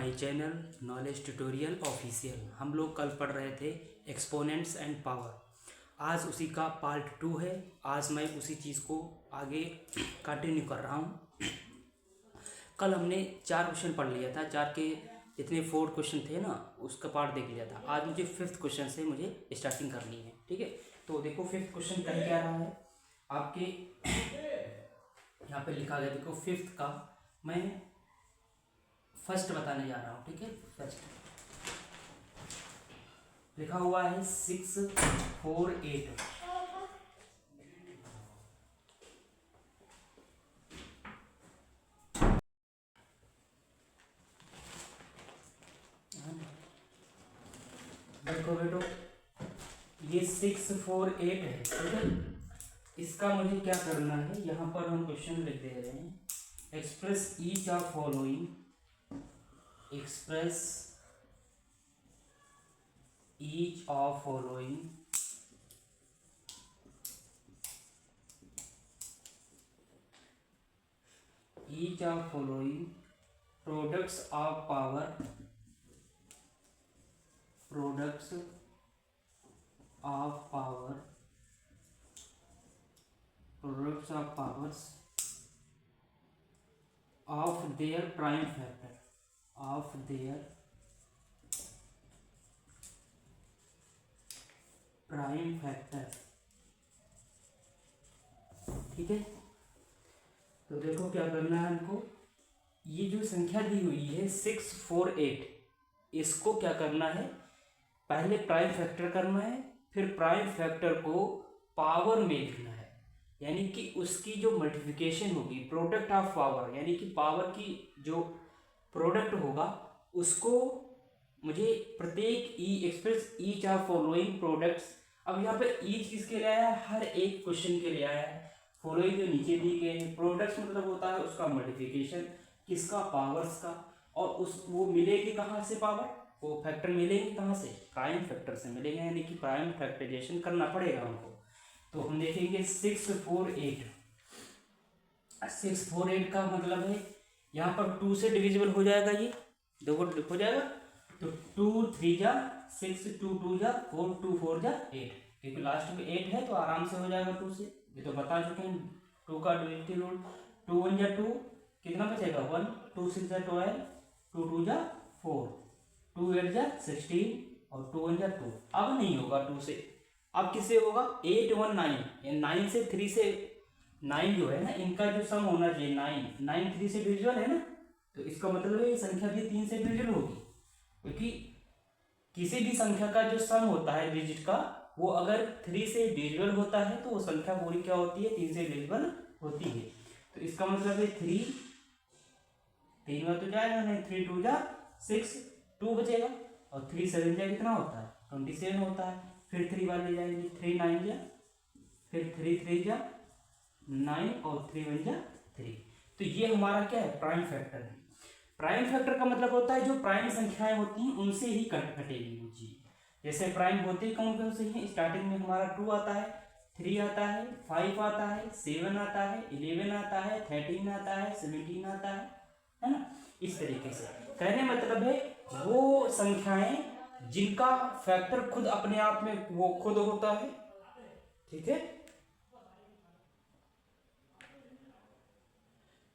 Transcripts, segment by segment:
My channel knowledge tutorial official. हम लोग कल पढ़ रहे थे एक्सपोनेंट्स एंड पावर। आज उसी का पार्ट 2 है। आज मैं उसी चीज़ को आगे कंटिन्यू कर रहा हूँ। कल हमने 4 क्वेश्चन पढ़ लिया था, 4 के जितने 4 क्वेश्चन थे ना उसका पार्ट देख लिया था। आज मुझे 5th क्वेश्चन से मुझे स्टार्टिंग करनी है, ठीक है। तो देखो 5th क्वेश्चन कह क्या रहा है आपके यहाँ पे लिखा गया। देखो 5th का मैं फर्स्ट बताने जा रहा हूँ, ठीक है। फर्स्ट लिखा हुआ है 6, 4, 8। देखो बेटो ये 6, 4, 8 है, ठीक है। इसका मुझे क्या करना है, यहाँ पर हम क्वेश्चन लिख दे रहे हैं। Express each of following, express each of following products of power, products of powers of their prime factor, of their prime factor, ठीक है। तो देखो क्या करना है हमको, ये जो संख्या दी हुई है 6, 4, 8, इसको क्या करना है, पहले प्राइम फैक्टर करना है, फिर प्राइम फैक्टर को पावर में लिखना है। यानी कि उसकी जो मल्टीप्लिकेशन होगी, प्रोडक्ट ऑफ पावर, यानी कि पावर की जो प्रोडक्ट होगा उसको मुझे प्रत्येक express each of following products. अब यहाँ पे ईच किसके लिए आया है, हर एक क्वेश्चन के लिए आया है। फॉलोइंग जो नीचे दी गए हैं, प्रोडक्ट्स मतलब होता है उसका मल्टीप्लिकेशन, किसका, पावर्स का। और उस वो मिलेगी कहाँ से पावर, वो फैक्टर मिलेंगे कहाँ से, प्राइम फैक्टर से मिलेंगे। यानी कि प्राइम फैक्टराइजेशन करना पड़ेगा हमको। तो हम देखेंगे 6, 4, 8। 6, 4, 8 का मतलब है यहाँ पर 2 से डिविजिबल हो जाएगा, ये देखो हो जाएगा। तो 2, 3 जा 6, 2, 2 जा 4, 2, 4 जा 8, क्योंकि लास्ट में 8 है तो आराम से हो जाएगा 2 से। ये तो बता चुके हैं 2 का डिविजिबिलिटी रूल। 2, 1 जा 2, कितना बचेगा 1, 2, 6 जा 12, 2, 2 जा 4, 2, 8 जा 16 और 2, 1 जा 2। अब नहीं होगा 2 से, अब किससे होगा, 8, 1, 9। 9 से 3 से 9 जो है ना, इनका जो सम होना चाहिए 9 3 से डिविजिबल है ना। तो इसका मतलब है ये संख्या भी 3 से डिविजिबल होगी, क्योंकि किसी भी संख्या का जो सम होता है डिजिट का, वो अगर 3 से डिविजिबल होता है तो वो संख्या पूरी क्या होती है, 3 से डिविजिबल होती है। तो इसका मतलब है 3 में तो जाएगा नहीं, 3, 2 जा 6, 2 बचेगा, और 3, 7 जा कितना होता है 27 होता है। फिर 3 वाले जाएंगे, 3, 9 जा, फिर 3, 3 जा 9 और 3, 1 जा 3। तो ये हमारा क्या है, प्राइम फैक्टर है। प्राइम फैक्टर का मतलब होता है जो प्राइम संख्याएं होती हैं उनसे ही कटेगी वो चीज। जैसे प्राइम होते ही कौन कौन से हैं, स्टार्टिंग में हमारा 2 आता है, 3 आता है, 5 आता है, 7 आता है, 11 आता है, 13 आता है, 17 आता है ना। इस तरीके से कहने मतलब है वो संख्याएं जिनका फैक्टर खुद अपने आप में वो खुद होता है, ठीक है।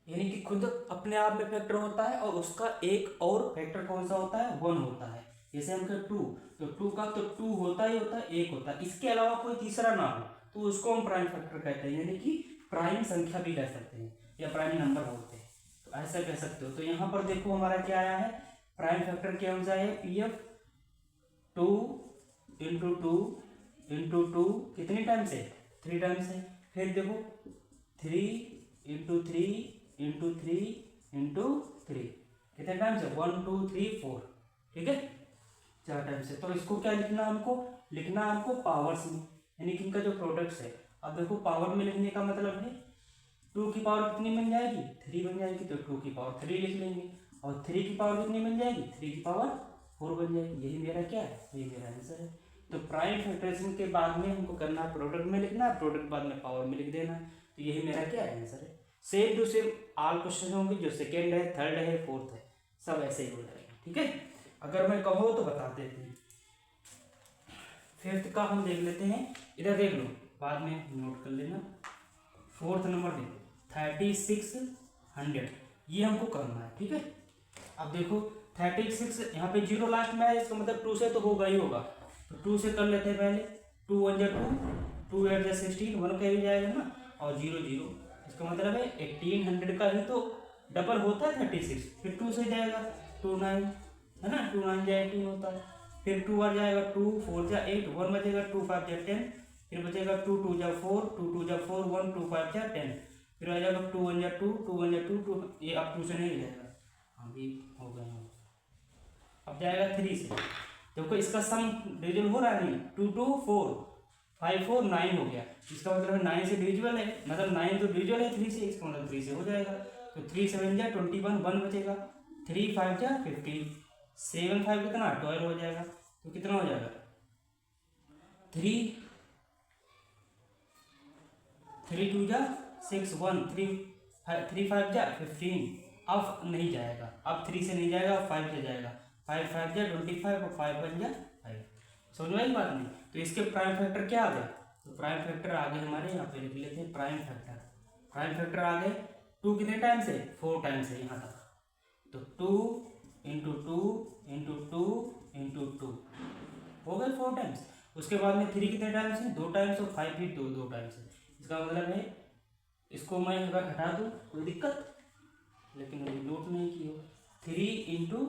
यानी कि खुद अपने आप में फैक्टर होता है, और उसका एक और फैक्टर कौन सा होता है, 1 होता है। जैसे हम कहें 2, तो 2 का तो 2 होता ही होता है, 1 होता है। इसके अलावा कोई तीसरा ना हो तो उसको हम प्राइम फैक्टर कहते हैं, यानी कि प्राइम संख्या भी कह सकते हैं या प्राइम नंबर होते हैं, तो ऐसा कह सकते हो। तो यहाँ पर देखो हमारा क्या आया है, प्राइम फैक्टर क्या हो जाए, PF 2 इंटू 2 इंटू 2 कितने टाइम्स है, 3 टाइम्स है। फिर देखो 3 इंटू 3 इंटू 3 इंटू 3 कितने टाइम्स है, 1, 2, 3, 4, ठीक है, 4 टाइम्स है। तो इसको क्या लिखना है हमको, लिखना है हमको पावर्स में, यानी कि इनका जो प्रोडक्ट्स है। अब देखो पावर में लिखने का मतलब है 2 की पावर कितनी बन जाएगी, 3 बन जाएगी, तो 2 की पावर 3 लिख लेंगे, और 3 की पावर कितनी बन जाएगी, 3 की पावर 4 बन जाएगी। यही मेरा क्या है, यही मेरा आंसर है। तो प्राइम फैक्टराइजेशन के बाद में हमको करना है प्रोडक्ट में लिखना है, प्रोडक्ट बाद में पावर में लिख देना है। तो यही मेरा क्या आंसर है। Same to same all question होंगे, जो सेकेंड है, थर्ड है, फोर्थ है, सब ऐसे ही हो जाएगा। ठीक है, अगर मैं कहो तो बता देते हैं। फिफ्थ का हम देख लेते हैं, इधर देख लो, बाद में नोट कर लेना। फोर्थ नंबर देखो 3600, ये हमको करना है। ठीक है, अब देखो 36 यहाँ पे 0 लास्ट में है, इसका मतलब 2 से तो होगा ही होगा, तो 2 से कर लेते हैं पहले। 2 1 जा 2, 2 8 जा 16, 1 का भी जाएगा ना, और 0 0, इसका मतलब है 1800 का ही तो डबल होता है 36, फिर 2 से जाएगा 2 9, है ना, 2 9 जा 18 होता है, फिर 2 आ जाएगा 2 4 जा 8, 1 बचेगा 2 5 जा 10, फिर बचेगा 2 2 जा 4, 2 2 जा 4, 1 2 5 जा 10, फिर आ जाएगा 2 1 जा 2, 2 1 जा 2, 2, ये अब 2 से नहीं जाएगा, अभी हो गए हैं। अब जाएगा 3 से, देखो इसका सम डिविजन हो रहा है नहीं, 2 2 4 5 4 9 हो गया, इसका मतलब है 9 से डिविजिबल है, मतलब 9 तो डिविजिबल है 3 से, इसका मतलब 3 से हो जाएगा। तो 3 7 जा 21, 1 बचेगा, 3 5 जा 15, 7 5 कितना 12 हो जाएगा, तो कितना हो जाएगा 3 3 2 जा 6 1 3 5 जा 15, अब नहीं जाएगा, अब 3 से नहीं जाएगा, अब 5 से जाएगा, 5 5 जा 25 और 5 1 जा 5, समझ में आई बात नहीं। तो इसके प्राइम फैक्टर क्या आ गया, तो प्राइम फैक्टर आ गए हमारे, यहाँ पे लिख लेते हैं प्राइम फैक्टर। प्राइम फैक्टर आ गए 2 कितने टाइम से, 4 टाइम से यहाँ तक, तो 2 इंटू 2 इंटू 2 इंटू 2 हो गए 4 टाइम्स। उसके बाद में 3 कितने टाइम से, 2 टाइम्स, और 5 भी 2 टाइम से। इसका मतलब है इसको मैं अगर हटा दूँ कोई दिक्कत, लेकिन अभी नोट नहीं की हो, 3 इंटू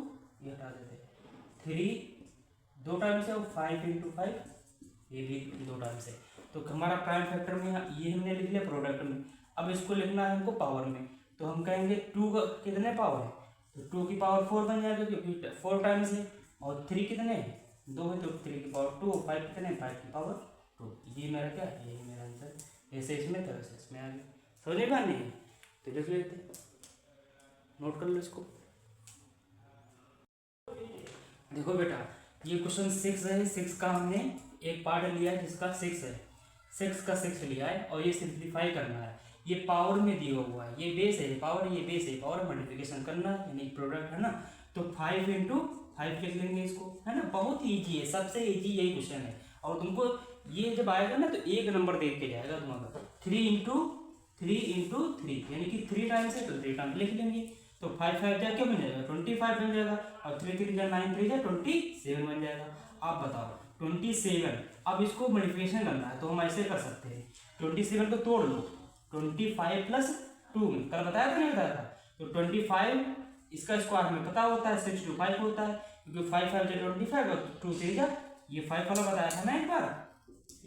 ये हटा देते, 3 2 टाइम से, और 5 इंटू 5 ये भी 2 टाइम से। तो हमारा प्राइम फैक्टर में ये हमने लिख लिया प्रोडक्ट में। अब इसको लिखना है हमको पावर में, तो हम कहेंगे 2 का कितने पावर है, तो 2 की पावर 4 बन जाएगा, क्योंकि 4 टाइम्स है, और 3 कितने 2 है, तो 3 की पावर 2, 5 कितने 5 की पावर 2। ये मेरा क्या है, ये मेरा आंसर, ऐसे इसमें तो ऐसे इसमें आ गया, समझ में नहीं है तो लिख लेते, नोट कर लो इसको। देखो बेटा, ये क्वेश्चन 6 है, 6 का हमने एक पार्ट लिया है जिसका 6 है, 6 का 6 लिया है, और ये सिंप्लीफाई करना है, ये पावर में दिया हुआ है, ये बेस है पावर, ये बेस है पावर, मल्टीप्लिकेशन करना यानी प्रोडक्ट है ना, तो 5 इंटू 5 लिख लेंगे इसको, है ना, बहुत ईजी है, सबसे ईजी यही क्वेश्चन है। और तुमको ये जब आएगा ना तो 1 नंबर देख के जाएगा तुम्हारा, 3 इंटू 3 यानी कि 3 टाइम्स है, तो 3 टाइम्स लिख लेंगे, तो 5 5 जा क्या बन जाएगा 25 बन जाएगा, और 3 3 जा 9 3 जा 27 बन जाएगा। आप बताओ 27, अब इसको मल्टीप्लिकेशन करना है, तो हम ऐसे कर सकते हैं, 27 को तोड़ लो, 25 प्लस 2 में कल बताया था नहीं बताया था, तो 25 इसका स्क्वायर में पता होता है 6 to 5 होता है, क्योंकि 5 5 जा 25 और 2 3 जा, ये 5 वाला बताया था ना एक बार,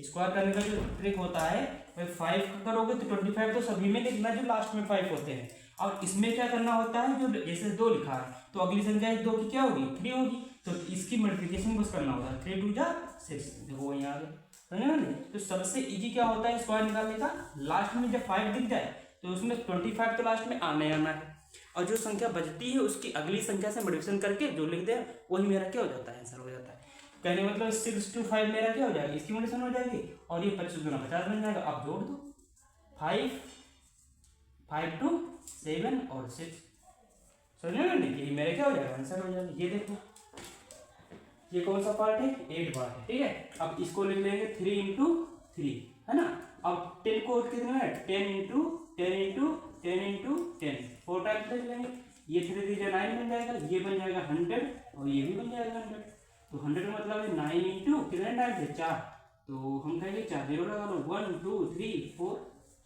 स्क्वायर करने का जो ट्रिक होता है, भाई 5 करोगे तो 25 तो सभी में लिखना जो लास्ट में 5 होते हैं, और इसमें क्या करना होता है, जो जैसे 2 लिखा है तो अगली संख्या 2 की क्या होगी 3 होगी, तो इसकी मल्टीप्लिकेशन बस करना होता है, 3 2 जा 6, देखो वहीं आ गया, समझे ना। तो सबसे इजी क्या होता है स्क्वायर निकालने का, लास्ट में जब 5 दिख जाए तो उसमें 25 तो लास्ट में आना है, और जो संख्या बचती है उसकी अगली संख्या से मल्टीप्लिकेशन करके जो लिख दे वही मेरा क्या हो जाता है, आंसर हो जाता है। कहने मतलब 6 to 5 मेरा क्या हो जाएगा, इसकी मल्टीप्लिकेशन हो जाएगी, और ये 25 गुना 50 बन जाएगा। अब जोड़ दो 5 5 2 7 और 6, समझे ना, ये मेरा क्या हो जाएगा, आंसर हो जाएगा। ये देखो ये कौन सा पार्ट है, 8 पार्ट है, ठीक है। अब इसको लिख लेंगे 3 इंटू 3, है ना। अब 10 को कितना है, 10 इंटू 10 इंटू 10 इंटू 10, 4 टाइम्स लिख लेंगे, ये 3 3 9 बन जाएगा, ये बन जाएगा 100, और ये भी बन जाएगा 100, तो 100 का मतलब है 9 इंटू कितने टाइम्स है 4, तो हम कहेंगे 4 0 लगा लो, 1 2 3 4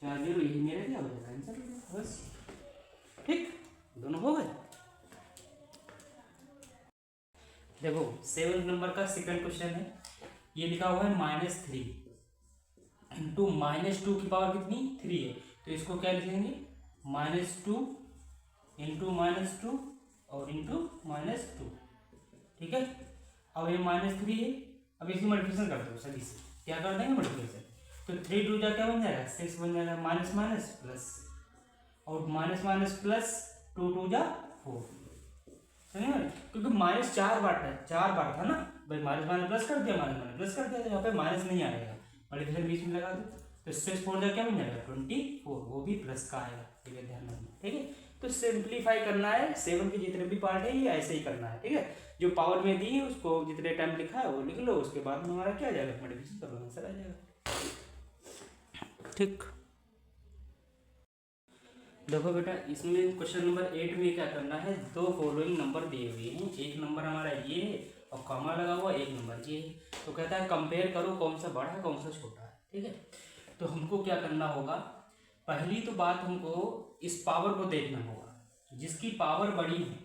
4 0, यही मेरा क्या हो जाएगा आंसर, बस ठीक, दोनों हो गए। देखो 7 नंबर का सेकंड क्वेश्चन है, ये लिखा हुआ है -3 इंटू -2 की पावर कितनी 3 है, तो इसको क्या लिखेंगे -2 इंटू -2 और इंटू -2, ठीक है। अब ये -3 है, अब इसकी मल्टीप्लिकेशन कर दो सभी से, क्या कर देंगे मल्टीप्लिकेशन, तो 3 2 जा क्या बन जाएगा 6 बन जाएगा, माइनस माइनस प्लस, और माइनस माइनस प्लस 2 2 जा 4, क्योंकि माइनस 4 बार है, 4 बार था ना भाई, माइनस माइनस प्लस कर दिया, माइनस माइनस प्लस कर दिया, तो यहाँ पे माइनस नहीं आएगा, मल्टीप्लिकेशन बीच में लगा दो, तो 6 4 जा क्या बन जाएगा 24, वो भी प्लस का आएगा, ठीक है ध्यान रखना, ठीक है। तो सिंप्लीफाई करना है, 7 के जितने भी पार्ट है ये ऐसे ही करना है, ठीक है। जो पावर में दी है उसको जितने टाइम लिखा है वो लिख लो, उसके बाद में हमारा क्या आ जाएगा, मल्टीप्लिकेशन कर लो, आंसर आ जाएगा, ठीक। देखो बेटा इसमें क्वेश्चन नंबर 8 में क्या करना है, दो फॉलोइंग नंबर दिए हुए हैं, एक नंबर हमारा ये है और कॉमा लगा हुआ, एक नंबर ये है। तो कहता है कंपेयर करो कौन सा बड़ा है कौन सा छोटा है, ठीक है। तो हमको क्या करना होगा, पहली तो बात हमको इस पावर को देखना होगा जिसकी पावर बड़ी है,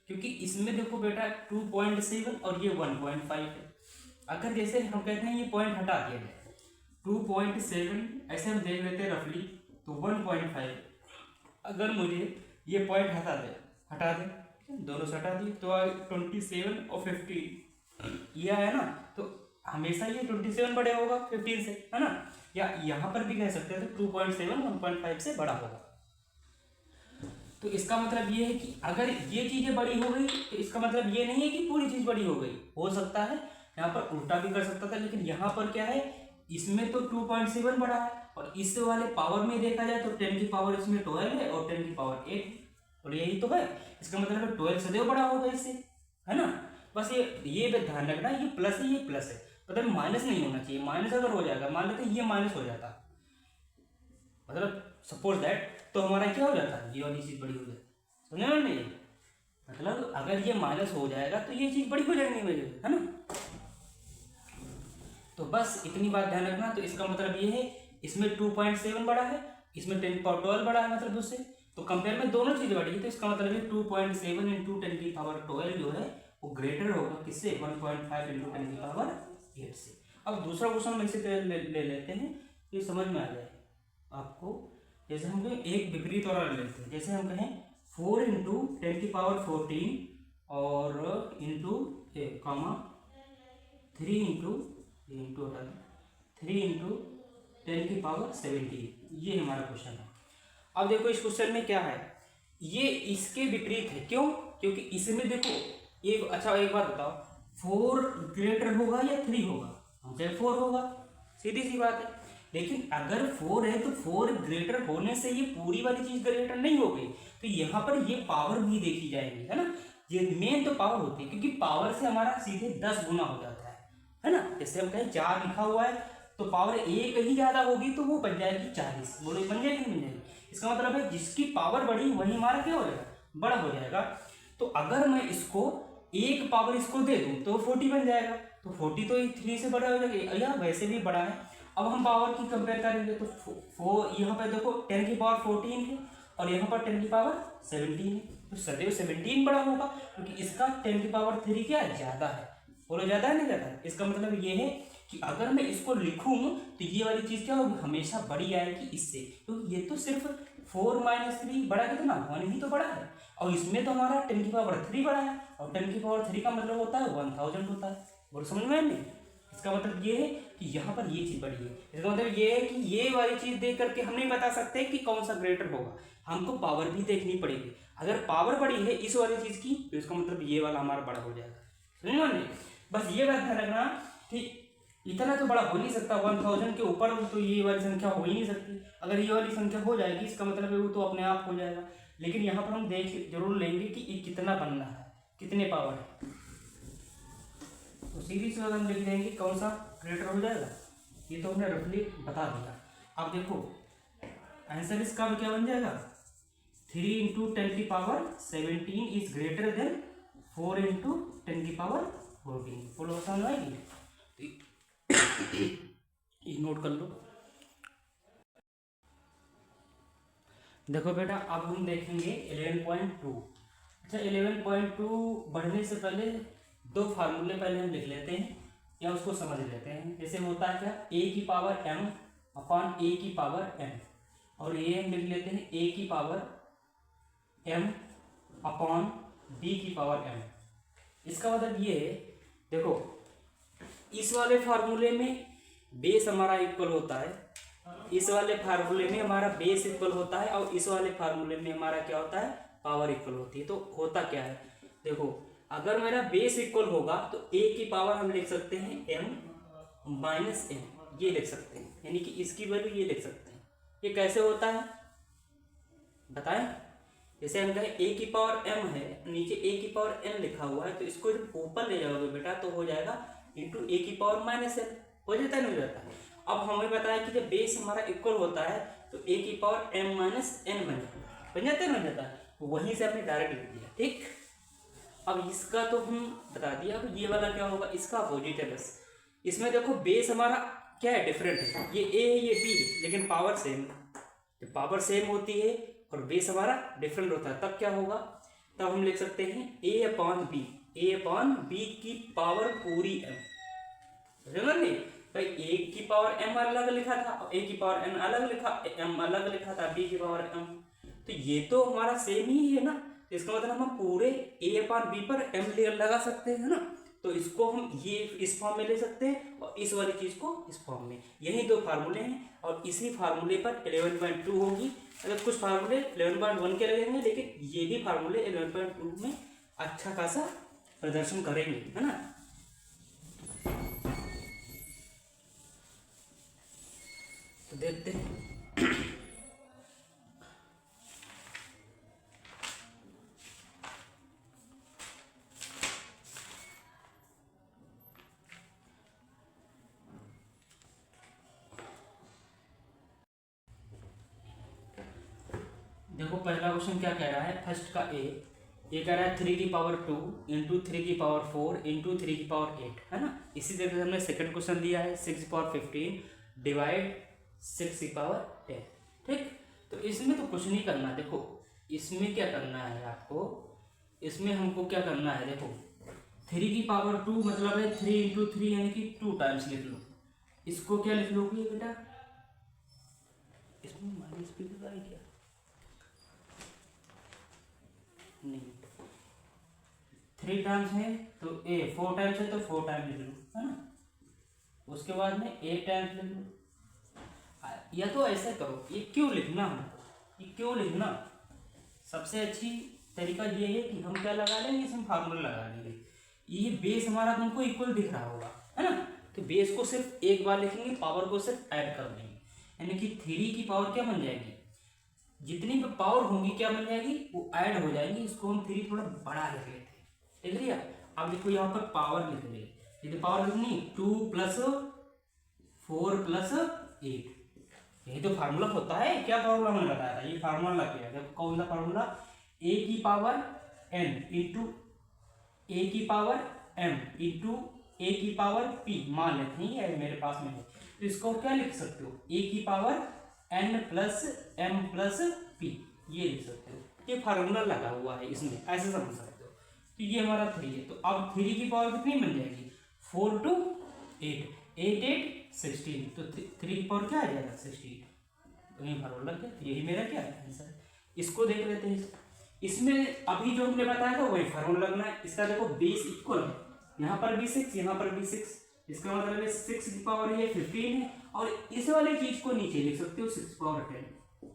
क्योंकि इसमें देखो बेटा 2.7 और ये 1.5 है। अगर जैसे हम कहते हैं ये पॉइंट हटा दिया जाए 2.7 ऐसे हम देख लेते हैं रफली, तो 1.5 अगर मुझे ये पॉइंट हटा दे दोनों से हटा दिए तो 27 और 15 ये है ना, तो हमेशा ये 27 बड़े होगा 15 से, है ना। या यहाँ पर भी कह सकते हैं तो 2.7 1.5 से बड़ा होगा। तो इसका मतलब ये है कि अगर ये चीजें बड़ी हो गई तो इसका मतलब ये नहीं है कि पूरी चीज बड़ी हो गई, हो सकता है यहाँ पर उल्टा भी कर सकता था, लेकिन यहाँ पर क्या है, इसमें तो 2.7 बड़ा है और इस वाले पावर में देखा जाए तो 10 की पावर इसमें 12 है और 10 की पावर 8 और यही तो है। इसका मतलब 12 सदैव बड़ा होगा इससे, है ना। बस ये ध्यान रखना, ये प्लस है ये प्लस है, मतलब माइनस नहीं होना चाहिए। माइनस अगर हो जाएगा, मान लेते ये माइनस हो जाता, मतलब सपोज दैट, तो हमारा क्या हो जाता, ये वाली चीज बड़ी हो जाती, समझे ना नहीं। मतलब अगर ये माइनस हो जाएगा तो ये चीज बड़ी हो जाएगी मेरे, है ना। तो बस इतनी बात ध्यान रखना। तो इसका मतलब ये है इसमें 2.7 बड़ा है, इसमें 10 पावर 12 बड़ा है, मतलब उससे तो कंपेयर में दोनों चीज बड़ी है। तो इसका मतलब है 2.7 इंटू 10 की पावर 12 जो है वो ग्रेटर होगा किससे, 1.5 इंटू 10 की पावर 8 से। अब दूसरा क्वेश्चन हम इसे ले लेते हैं, ये समझ में आ जाए आपको। जैसे हम एक विपरीत वाला ले लेते हैं, जैसे हम कहें 4 इंटू 10 की पावर 14 और इंटू कॉमा 3 इंटू 3 इंटू 10 की पावर 17, ये हमारा क्वेश्चन है। अब देखो इस क्वेश्चन में क्या है, ये इसके विपरीत है, क्यों, क्योंकि इसमें देखो ये, अच्छा एक बात बताओ, 4 ग्रेटर होगा या 3 होगा, हमसे 4 होगा, सीधी सी बात है। लेकिन अगर 4 है तो 4 ग्रेटर होने से ये पूरी वाली चीज ग्रेटर नहीं हो गई, तो यहाँ पर ये पावर भी देखी जाएगी, है ना। ये मेन तो पावर होती है, क्योंकि पावर से हमारा सीधे 10 गुना हो जाता है ना। जैसे हम कहें 4 लिखा हुआ है तो पावर एक ही ज्यादा होगी तो वो बन जाएगी 40, बोलो बन जाएगी नहीं बन जाएगी। इसका मतलब है जिसकी पावर बड़ी वही हमारा क्या हो जाएगा, बड़ा हो जाएगा। तो अगर मैं इसको एक पावर इसको दे दूं तो 40 बन जाएगा, तो 40 तो 3 से बड़ा हो जाएगा, या वैसे भी बड़ा है। अब हम पावर की कंपेयर करेंगे तो 4 यहाँ पर देखो 10 की पावर 14 है और यहाँ पर 10 की पावर 17 है, तो सदैव 17 बड़ा होगा, क्योंकि इसका 10 की पावर 3 क्या ज्यादा है, बोलो ज्यादा है नहीं ज्यादा है। इसका मतलब ये है कि अगर मैं इसको लिखूं तो ये वाली चीज क्या होगी, हमेशा बड़ी आएगी इससे, तो ये तो सिर्फ 4 - 3 बड़ा कितना 1 ही तो बड़ा है, और इसमें तो हमारा 10 की पावर 3 बड़ा है, और 10 की पावर 3 का मतलब होता है 1000 होता है, बोलो समझ में नहीं। इसका मतलब ये है कि यहाँ पर ये चीज बड़ी है। इसका मतलब ये है कि ये वाली चीज देख करके हम नहीं बता सकते कि कौन सा ग्रेटर होगा, हमको पावर भी देखनी पड़ेगी। अगर पावर बड़ी है इस वाली चीज की तो इसका मतलब ये वाला हमारा बड़ा हो जाएगा, समझ में। बस ये बात ध्यान रखना कि इतना तो बड़ा हो नहीं सकता, 1000 के ऊपर तो ये वाली संख्या हो ही नहीं सकती। अगर ये वाली संख्या हो जाएगी इसका मतलब है वो तो अपने आप हो जाएगा, लेकिन यहाँ पर हम देख जरूर लेंगे कि ये कितना बनना है, कितने पावर है। तो सीरीज में हम लिख देंगे कौन सा ग्रेटर हो जाएगा, ये तो हमने रफली बता दिया। अब देखो आंसर इसका भी क्या बन जाएगा, 3 इंटू 10 की power 17 is greater than 4 into 10 की पावर 14, बोलो समझ आएगी। ये नोट कर लो। देखो बेटा अब हम देखेंगे 11.2। अच्छा 11.2 बढ़ने से पहले दो फार्मूले पहले हम लिख लेते हैं या उसको समझ लेते हैं। जैसे होता है क्या, a की पावर m अपॉन a की पावर n, और ये हम लिख लेते हैं a की पावर m अपॉन b की पावर m। इसका मतलब ये है, देखो इस वाले फार्मूले में बेस हमारा इक्वल होता है, इस वाले फार्मूले में हमारा बेस इक्वल होता है, और इस वाले फार्मूले में हमारा क्या होता है, पावर इक्वल होती है। तो होता क्या है, देखो अगर मेरा बेस इक्वल होगा तो a की पावर हम लिख सकते हैं m माइनस n, ये लिख सकते हैं, यानी कि इसकी वैल्यू ये लिख सकते हैं। ये कैसे होता है बताएं, जैसे हम कहें ए की पावर m है, नीचे ए की पावर n लिखा हुआ है, तो इसको जब ऊपर ले जाओगे बेटा तो हो जाएगा इंटू ए की पावर माइनस n। हो जाता है, नहीं हो जाता है। अब हमें बताया कि जब बेस हमारा इक्वल होता है तो ए की पावर m माइनस n बन जाता है, बन जाता है। वहीं से हमने डायरेक्ट लिख दिया, ठीक। अब इसका तो हम बता दिया। अब ये वाला क्या होगा, इसका अपोजिट है बस। इसमें देखो बेस हमारा क्या है, डिफरेंट है, ये ए है ये बी है, लेकिन पावर सेम है। जब पावर सेम होती है और बेस हमारा डिफरेंट होता है तब क्या होगा, तब हम लिख सकते हैं ए अपॉन बी की पावर पूरी m। समझ नहीं भाई, ए की पावर m अलग लिखा था, ए की पावर n अलग लिखा, m अलग लिखा था, बी की पावर m। तो ये तो हमारा सेम ही है ना, इसका मतलब हम पूरे ए अपॉन बी पर m लगा सकते हैं ना। तो इसको हम ये इस फॉर्म में ले सकते हैं और इस वाली चीज को इस फॉर्म में। यही दो फार्मूले हैं और इसी फार्मूले पर 11.2 होगी। अगर कुछ फार्मूले 11.1 के लगेंगे, लेकिन ये भी फार्मूले 11.2 में अच्छा खासा प्रदर्शन करेंगे, है ना। तो देखते हैं। देखो पहला क्वेश्चन क्या कह रहा है, फर्स्ट का ये कह रहा है 3 की पावर 2 इंटू 3 की पावर 4 इंटू 3 की पावर 8, है ना। इसी तरह से हमने सेकंड क्वेश्चन दिया है 6 की पावर 15 डिवाइड 6 की पावर 10, ठीक। तो इसमें तो कुछ नहीं करना, देखो इसमें क्या करना है आपको, इसमें हमको क्या करना है, देखो 3 की पावर 2 मतलब है 3 इंटू 3 यानी कि 2 टाइम्स लिख लो। इसको क्या लिख लोगे बेटा, इसमें माइनस भी लगा है क्या, नहीं 3 टाइम्स है तो 4 टाइम्स है तो 4 टाइम्स लिख लो, है ना। उसके बाद में 8 टाइम्स लिख लो। या तो ऐसा करो, ये क्यों लिखना है, ये क्यों लिखना, सबसे अच्छी तरीका ये है कि हम क्या लगा लेंगे, इसमें फार्मूला लगा लेंगे। ये बेस हमारा तुमको इक्वल दिख रहा होगा, है ना। तो बेस को सिर्फ एक बार लिखेंगे, पावर को सिर्फ ऐड कर देंगे, यानी कि 3 की पावर क्या बन जाएगी, जितनी भी पावर होंगी क्या बन जाएगी, वो ऐड हो जाएंगी। इसको हम 3 थोड़ा बड़ा लिख लेते हैं, देख लिया। अब देखो यहाँ पर पावर लिख ले, यदि पावर लिखनी 2 प्लस 4 प्लस 8, यही तो फार्मूला होता है। क्या फार्मूला मैंने बताया था, ये फार्मूला क्या है, देखो कौन सा फार्मूला, ए की पावर n इंटू ए की पावर m इंटू ए की पावर p, मान लेते हैं ये मेरे पास में है, तो इसको क्या लिख सकते हो, ए की power n plus m plus p, ये लिख सकते हो। ये फार्मूला लगा हुआ है इसमें, ऐसे समझ सकते हो। तो ये हमारा 3 है, तो अब 3 की पावर कितनी बन जाएगी, 4 to 8, 8 8 16, तो 3 की पावर क्या आ जाएगा 16। तो ये फार्मूला क्या, यही मेरा क्या है आंसर। इसको देख लेते हैं, इसमें अभी जो हमने बताया था वही फार्मूला लगना है। इसका देखो बेस इक्वल है, यहाँ पर भी 6 यहाँ पर भी 6, इसका मतलब है 6 की पावर ये 15 है, और इस वाली चीज को नीचे लिख सकते हो 6 पावर 10।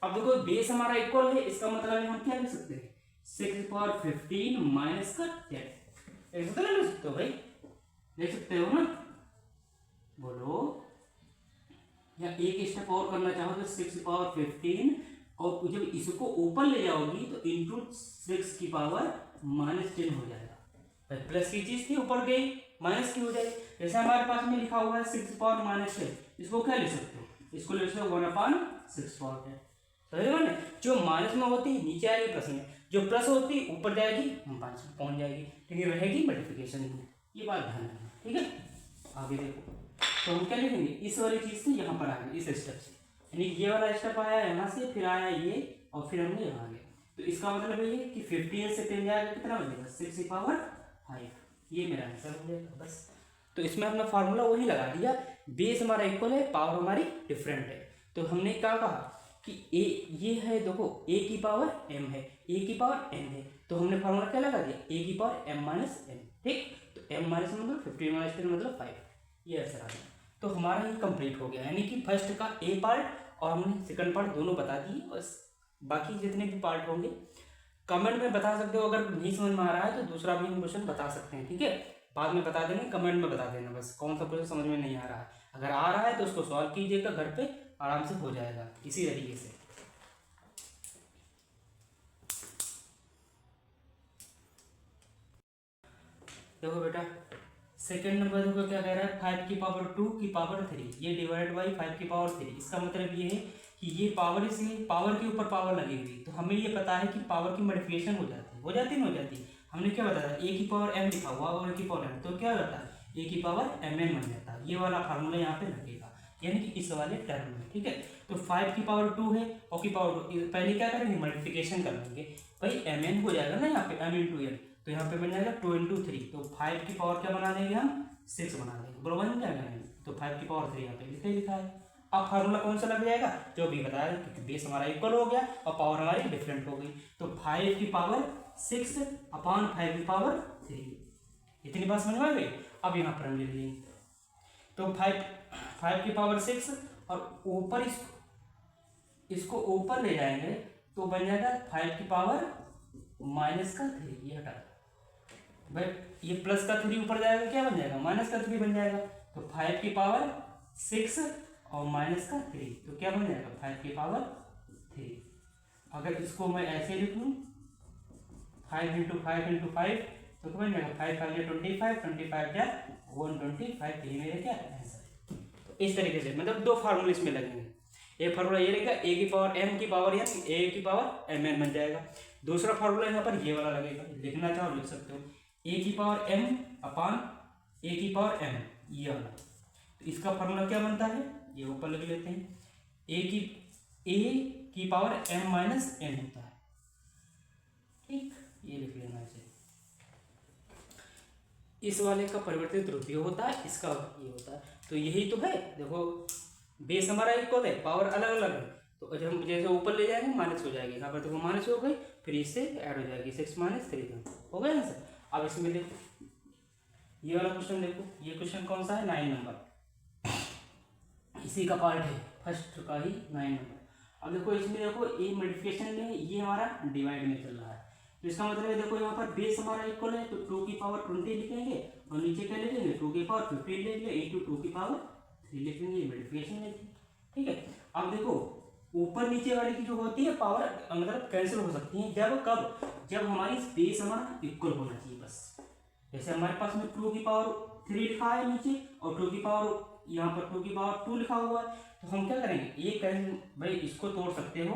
अब देखो बेस हमारा इक्वल है, इसका मतलब है हम क्या लिख सकते हैं 6 पावर 15 माइनस का 10, ऐसे तो लिख सकते हो भाई, देख सकते हो ना, बोलो। या एक स्टेप और करना चाहो तो 6 पावर 15, और जब इसको ऊपर ले जाओगी तो इंटू 6 की पावर माइनस 10 हो जाएगा। प्लस की चीज थी ऊपर गई माइनस की हो जाएगी। जैसे हमारे पास में लिखा हुआ है 6 पावर माइनस 10, इसको क्या लिख सकते हो, इसको लिख सकते हो 1/6 पावर 10। समझ ना, जो माइनस में होती है नीचे आएगी प्लस में, जो प्लस होती है ऊपर जाएगी माइनस में पहुंच जाएगी, लेकिन रहेगी मल्टीप्लिकेशन में। ये बात ध्यान रखना, ठीक है। आगे देखो, तो हम क्या लिखेंगे, इस वाली चीज से यहाँ पर आएंगे, इस स्टेप से, यानी ये वाला स्टेप आया यहाँ से, फिर आया ये, और फिर हमने यहाँ आ गए। तो इसका मतलब ये कि 15 से 10 जाएगा कितना बनेगा 6 की पावर 5, ये मेरा आंसर हो जाएगा बस। तो इसमें हमने फार्मूला वही लगा दिया, बेस हमारा इक्वल है, पावर हमारी डिफरेंट है। तो हमने क्या कहा कि ए ये है, देखो ए की पावर m है, ए की पावर n है, तो हमने फार्मूला क्या लगा दिया, ए की पावर m माइनस n, ठीक। तो m माइनस मतलब 15 माइनस 10 मतलब 5, ये आंसर आ गया। तो हमारा ये कंप्लीट हो गया, यानी कि फर्स्ट का ए पार्ट और हमने सेकंड पार्ट दोनों बता दिए, और बाकी जितने भी पार्ट होंगे कमेंट में बता सकते हो। अगर नहीं समझ में आ रहा है तो दूसरा भी क्वेश्चन बता सकते हैं, ठीक है, बाद में बता देंगे, कमेंट में बता देना बस कौन सा क्वेश्चन समझ में नहीं आ रहा है। अगर आ रहा है तो उसको सॉल्व कीजिएगा, घर पे आराम से हो जाएगा इसी तरीके से। देखो बेटा सेकंड नंबर देखो क्या कह रहा है, 5 की पावर 2 की पावर 3 ये डिवाइड बाई 5 की पावर 3। इसका मतलब ये है कि ये पावर, इसलिए पावर के ऊपर पावर लगी हुई, तो हमें ये पता है कि पावर की मल्टीप्लिकेशन हो जाती है, ना हो जाती। हमने क्या बताया, ए की पावर m लिखा हुआ और ए की पावर m, तो क्या होता है ए की पावर mn बन जाता है। ये वाला फार्मूला यहाँ पे लगेगा, यानी कि इस वाले टर्म में, ठीक है। तो 5 की पावर 2 है और की पावर 2, पहले क्या करेंगे मल्टीप्लिकेशन कर लेंगे भाई, mn हो जाएगा ना यहाँ पे m इंटू n, तो यहाँ पे बन जाएगा 2 इंटू 3, तो 5 की पावर क्या बना देंगे हम 6 बना देंगे, बराबर बन जाएगा नहीं, तो 5 की पावर 3 यहाँ पे लिखा है। अब फार्मूला कौन सा लग जाएगा, जो भी बताया, क्योंकि बेस हमारा इक्वल हो गया और पावर हमारी डिफरेंट हो गई, तो 5 की पावर 6 अपॉन 5 की पावर 3, इतनी बात समझ में आ गई। अब यहाँ पर हम ले लेंगे, तो 5 की पावर 6 और ऊपर इसको ऊपर ले जाएंगे तो बन जाएगा 5 की पावर माइनस का 3, ये हटा भाई, ये प्लस का 3 ऊपर जाएगा, क्या बन जाएगा माइनस का 3 बन जाएगा, तो 5 की पावर 6 और माइनस का 3, तो क्या बन जाएगा 5 की पावर 3। अगर इसको मैं ऐसे लिख लूँ 5 इंटू 5 इंटू 5, तो क्या बन जाएगा 5 5 25, 25 या 125, ये मेरे क्या आंसर। तो इस तरीके से मतलब दो फार्मूले इसमें लगेंगे, एक फार्मूला ये रहेगा ए की पावर m की पावर n, ए की पावर mn बन जाएगा। दूसरा फार्मूला यहाँ पर ये वाला लगेगा, लिखना चाहो लिख सकते हो, ए की पावर m अपान ए की पावर m, ये वाला। तो इसका फार्मूला क्या बनता है, ये ऊपर लिख लेते हैं, ए की पावर m माइनस n होता है, ठीक, ये लिख लेना इसे। इस वाले का परिवर्तित रूप ये होता है, इसका ये होता है, तो यही तो है। देखो बेस हमारा इक्वल है, पावर अलग अलग है, तो जब हम जैसे ऊपर ले जाएंगे माइनस हो जाएगी, यहाँ पर देखो माइनस हो गई, फिर इससे ऐड हो जाएगी 6 माइनस 3 हो गया आंसर। अब इसमें देखो ये वाला क्वेश्चन, देखो ये क्वेश्चन कौन सा है 9 नंबर, इसी का पार्ट है, फर्स्ट का ही 9 नंबर। अब देखो इसमें देखो ए मल्टीप्लिकेशन में, ये हमारा डिवाइड में चल रहा है, तो इसका मतलब है देखो यहाँ पर बेस हमारा इक्वल है, तो 2 की पावर 20 लिखेंगे और नीचे क्या लिखेंगे 2 की पावर 15 लिखेंगे इंटू 2 की पावर 3 लिखेंगे, मल्टीप्लिकेशन लिखेंगे, ठीक है। अब देखो ऊपर नीचे वाली की जो होती है पावर मतलब कैंसिल हो सकती है, जब कब, जब हमारी बेस हमारा इक्वल होना चाहिए बस। जैसे हमारे पास में 2 की पावर 3 लिखा है नीचे और 2 की पावर यहाँ पर 2 की पावर 2 लिखा हुआ है, तो हम क्या करेंगे ये कैंसिल, भाई इसको तोड़ सकते हो,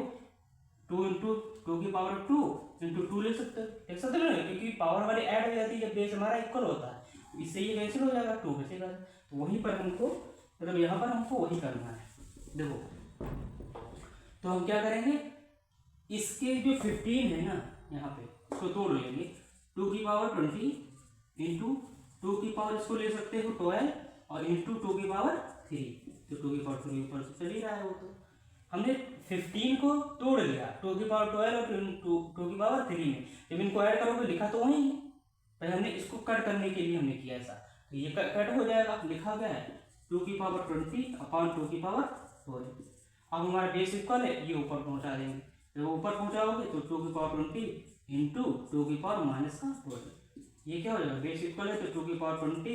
2 इंटू 2 की पावर 2 इंटू 2 ले सकते हो, देख सकते हो ना, क्योंकि पावर वाली ऐड हो जाती है जब बेस हमारा इक्वल होता है, इससे ये कैंसिल हो जाएगा, 2 बचेगा, तो वहीं पर हमको मतलब यहाँ पर हमको वही करना है। देखो तो हम क्या करेंगे, इसके जो 15 है ना यहाँ पे इसको तोड़ लेंगे, 2 की पावर 20 इंटू 2 की पावर इसको ले सकते हो 12 और इंटू 2 की पावर 3, तो 2 की पावर 3 ऊपर से चल ही रहा है, वो तो हमने 15 को तोड़ लिया 2 की पावर 12 और 2 की पावर 3 में, जब इनको ऐड करोगे लिखा तो वही है, पहले हमने इसको कट करने के लिए हमने किया ऐसा, तो ये कट हो जाएगा, लिखा गया है 2 की पावर 20 अपॉन 2 की पावर 12। अब हमारा बेस इक्वल है, ये ऊपर पहुंचा देंगे, जब ऊपर पहुंचाओगे तो 2 की पावर 20 इंटू 2 की पावर माइनस का 12, ये क्या हो जाएगा बेस इक्वल है तो 2 की पावर 20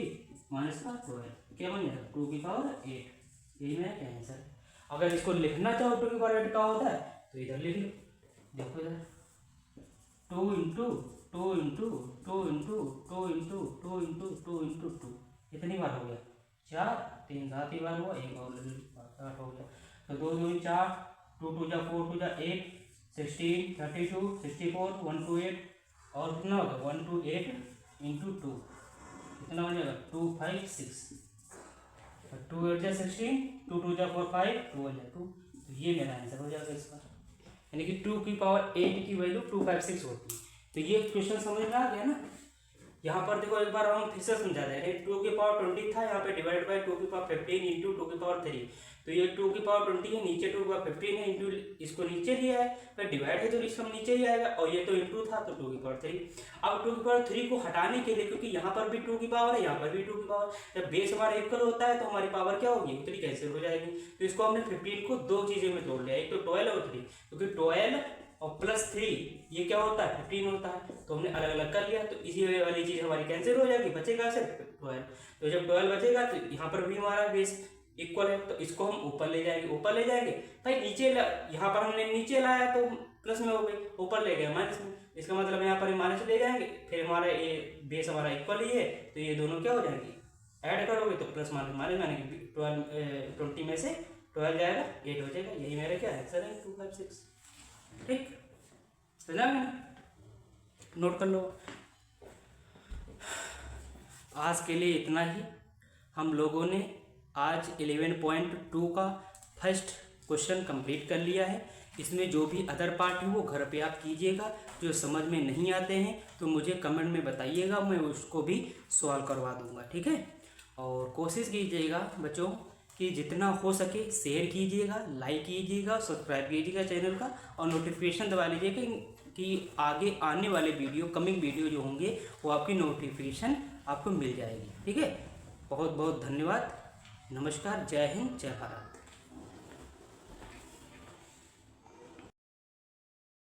माइनस का 12 क्या बन जाएगा 2 की पावर 8, यही मेरा क्या आंसर है। अगर इसको लिखना चाहो 2 की पावर 8 का होता है तो इधर लिख लो, देखो इधर 2 into 2 into 2 into 2 into 2 into 2 into 2, इतनी बार हो गया 4, 3 7 ही बार हुआ, एक और 8 हो गया, तो 2 2 4, 2 2 जा 4 2 जा 8, 16 32 64 1 2 8, और कितना होगा 1 2 8 इंटू 2, कितना हो जाएगा 2 5 6, 2 8 जा 16, 2 2 जा 4 5, 2 जा 2, तो ये मेरा आंसर हो जाएगा इसका, यानी कि 2 की पावर 8 की वैल्यू 256 होती है। तो ये क्वेश्चन समझ में आ गया ना। यहाँ पर देखो एक बार हम फिर से समझा दें, 2 की पावर 20 था, यहाँ पे डिवाइड बाय 2 की पावर 15 इंटू 2 की पावर 3, तो ये 2 की पावर 20 है, नीचे 2 की पावर 15 है, इंटू इसको नीचे लिया है, फिर डिवाइड है तो इसको नीचे ही आएगा, और ये तो इंटू था तो 2 की पावर 3। अब 2 की पावर 3 को हटाने के लिए, क्योंकि यहाँ पर भी 2 की पावर है, यहाँ पर भी 2 की पावर, जब बेस हमारा इक्वल होता है तो हमारी पावर क्या होगी उतनी कैंसिल हो जाएगी, तो इसको हमने 15 को दो चीज़ें में तोड़ लिया, एक तो 12 और 3, क्योंकि 12 और प्लस 3 ये क्या होता है 15 होता है, तो हमने अलग अलग कर लिया, तो इसी वाली चीज़ हमारी कैंसिल हो जाएगी, बचेगा सिर्फ 12, तो जब 12 बचेगा तो यहाँ पर भी हमारा बेस इक्वल है, तो इसको हम ऊपर ले जाएंगे भाई, नीचे यहाँ पर हमने नीचे लाया तो प्लस में हो गई, ऊपर ले गया माइनस में, इसका मतलब यहाँ पर माइनस ले जाएंगे, फिर हमारा ये बेस हमारा इक्वल ही है, तो ये दोनों क्या हो जाएंगे, ऐड करोगे तो प्लस माइनस माइनस मानेंगे 20 में से 12 जाएगा 8 हो जाएगा। यही मेरा क्या आंसर है 2 5 6। ठीक समझा ना, नोट कर लो। आज के लिए इतना ही। हम लोगों ने आज 11.2 का फर्स्ट क्वेश्चन कंप्लीट कर लिया है। इसमें जो भी अदर पार्ट है वो घर पे आप कीजिएगा। जो समझ में नहीं आते हैं तो मुझे कमेंट में बताइएगा, मैं उसको भी सॉल्व करवा दूंगा। ठीक है, और कोशिश कीजिएगा बच्चों कि जितना हो सके शेयर कीजिएगा, लाइक कीजिएगा, सब्सक्राइब कीजिएगा चैनल का, और नोटिफिकेशन दबा लीजिएगा कि आगे आने वाले वीडियो, कमिंग वीडियो जो होंगे वो आपकी नोटिफिकेशन आपको मिल जाएगी। ठीक है, बहुत बहुत धन्यवाद। नमस्कार, जय हिंद, जय भारत।